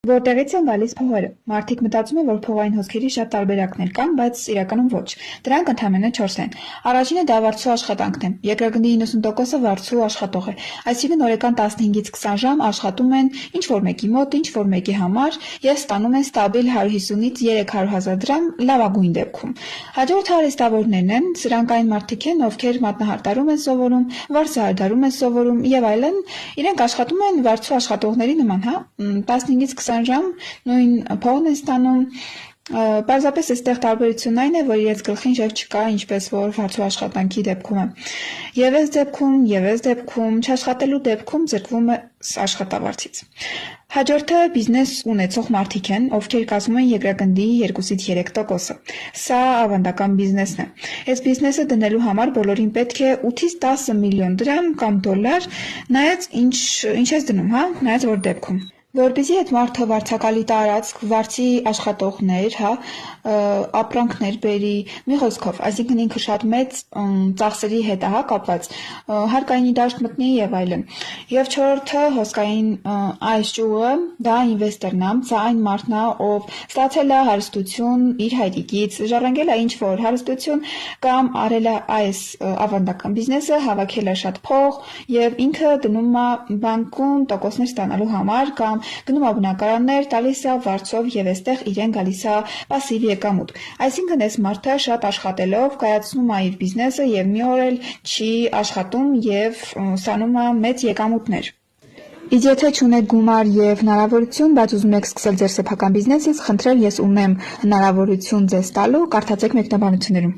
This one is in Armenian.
Որտեղից են գալիս փողերը։ Մարդիկ մտածում են, որ փողային հոսքերի շատ տարբերակներ կան, բայց իրականում ոչ։ Դրանք ընդամենը 4 են։ Առաջինը դա վարձու աշխատանքն է։ Երկրագնդի 90%-ը վարձու աշխատող է։ Այսինքն օրական 15-ից 20 ժամ աշխատում են ինչ-որ մեկի մոտ, ինչ-որ մեկի համար եւ ստանում են ստաբիլ 150-ից 300 հազար դրամ լավագույն դեպքում։ Հաջորդը արհեստավորներն են, սրանք այն մարդիկ են, ովքեր մատնահարտարում են սովորում, վարսահարդարում են սովորում եւ այլն, իրենք աշխատում են վարձու աշխատողների նման, 15-ից 20 ժամ նույն փողն են ստանում, պարզապես այստեղ տարբերությունն այն է, որ իրենց գլխին շեվ չկա, ինչպես որ վարձու աշխատանքի դեպքում է։ Եվ այս դեպքում չաշխատելու դեպքում զրկվում է աշխատավարձից։ Հաջորդը բիզնես ունեցող մարդիկ են, ովքեր կազմում են երկրագնդի 2-ից 3%-ը։ Սա ավանդական բիզնեսն է։ Այս բիզնեսը դնելու համար բոլորին պետք է 8-ից 10 միլիոն դրամ կամ դոլար, նայած ինչ ես դնում, նայած որ դեպքում։ Որպեսզի այդ մարդը վարձակալի տարածք, վարձի աշխատողներ, ապրանքներ բերի, մի խոսքով, այսինքն ինքը շատ մեծ ծախսերի հետ է կապված, հարկայինի դաշտ մտնի եւ այլն։ Եվ չորրորդը հոսքային այս ճյուղը, դա ինվեստորն է, սա այն մարդն է, ով ստացել է հարստություն իր հայրիկից, ժառանգել է ինչ-որ հարստություն կամ արել է այս ավանդական բիզնեսը, հավաքել է շատ փող եւ ինքը դնում է բանկում տոկոսներ ստանալու համար կամ գնում է բնակարաններ, տալիս է վարձով եւ այստեղ իրեն գալիս է пассив եկամուտ։ Այսինքն այս մարդը շատ աշխատելով կայացնում է իր բիզնեսը եւ մի օր էլ չի աշխատում եւ ստանում է մեծ եկամուտներ։ Իսկ եթե չունեք գումար եւ հնարավորություն, բայց ուզում եք սկսել ձեր սեփական բիզնեսից, խնդրել ես ունեմ հնարավորություն ձեզ տալու, կարդացեք մեկնաբանություններում։